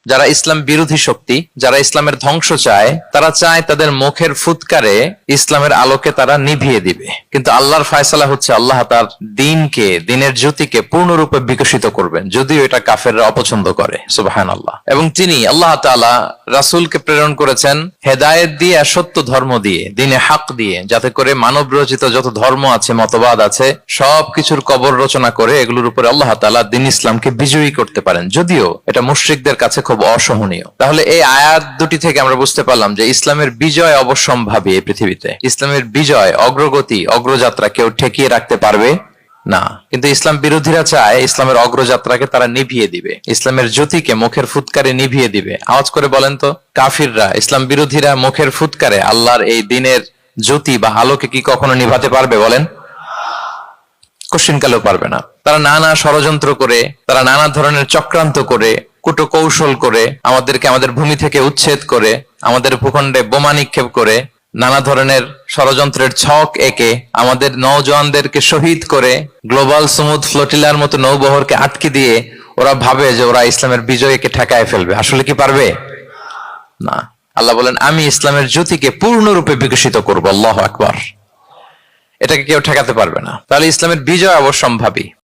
যারা ইসলাম বিরোধী শক্তি, যারা ইসলামের ধ্বংস চায়, তারা চায় তাদের মুখের ফুৎকারে ইসলামের আলোকে তারা নিভিয়ে দিবে। কিন্তু আল্লাহর ফয়সালা হচ্ছে আল্লাহ তার দিনকে, দিনের জ্যোতিকে পূর্ণরূপে বিকশিত করবেন, যদিও এটা কাফেররা অপছন্দ করে। সুবহানাল্লাহ। এবং তিনি আল্লাহ তাআলা রাসূলকে প্রেরণ করেছেন হেদায়েত দিয়ে আর সত্য ধর্ম দিয়ে, দিনে হক দিয়ে, যাতে করে মানব রচিত যত ধর্ম আছে, মতবাদ আছে, সবকিছুর কবর রচনা করে এগুলোর উপরে আল্লাহ তাআলা দিন ইসলামকে বিজয়ী করতে পারেন, যদিও এটা মুশরিকদের কাছে খুব অসহনীয়। তাহলে এই আয়াত দুটি থেকে আমরা বুঝতে পারলাম যে ইসলামের বিজয় অবশ্যম্ভাবী। এই পৃথিবীতে ইসলামের বিজয়, অগ্রগতি, অগ্রযাত্রা কেউ ঠেকিয়ে রাখতে পারবে না। কিন্তু ইসলাম বিরোধীরা চায় ইসলামের অগ্রযাত্রাকে তারা নিভিয়ে দিবে, ইসলামের জ্যোতিকে মুখের ফুৎকারে নিভিয়ে দিবে। আওয়াজ করে বলেন তো, কাফিররা, ইসলাম বিরোধীরা মুখের ফুৎকারে আল্লাহর এই দিনের জ্যোতি বা আলোকে কি কখনো নিভাতে পারবে? বলেন, কশিনকালেও পারবে না। তারা নানা ষড়যন্ত্র করে, তারা নানা ধরনের চক্রান্ত করে, কুটো কৌশল করে, আমাদেরকে আমাদের ভূমি থেকে উচ্ছেদ করে, আমাদের ভূখণ্ডে বোমা নিক্ষেপ করে, নানা ধরনের ষড়যন্ত্রের ছক এঁকে আমাদের নওজওয়ানদেরকে শহীদ করে, গ্লোবাল সমুদ ফ্লোটিলার মতো নৌবহরকে আটকে দিয়ে ওরা ভাবে যে ওরা ইসলামের বিজয়কে ঠেকায় ফেলবে। আসলে কি পারবে? না। আল্লাহ বলেন, আমি ইসলামের জ্যোতিকে পূর্ণরূপে বিকশিত করবো। আল্লাহু আকবার। এটাকে কেউ ঠেকাতে পারবে না। তাহলে ইসলামের বিজয় অবশ্যম্ভাবী।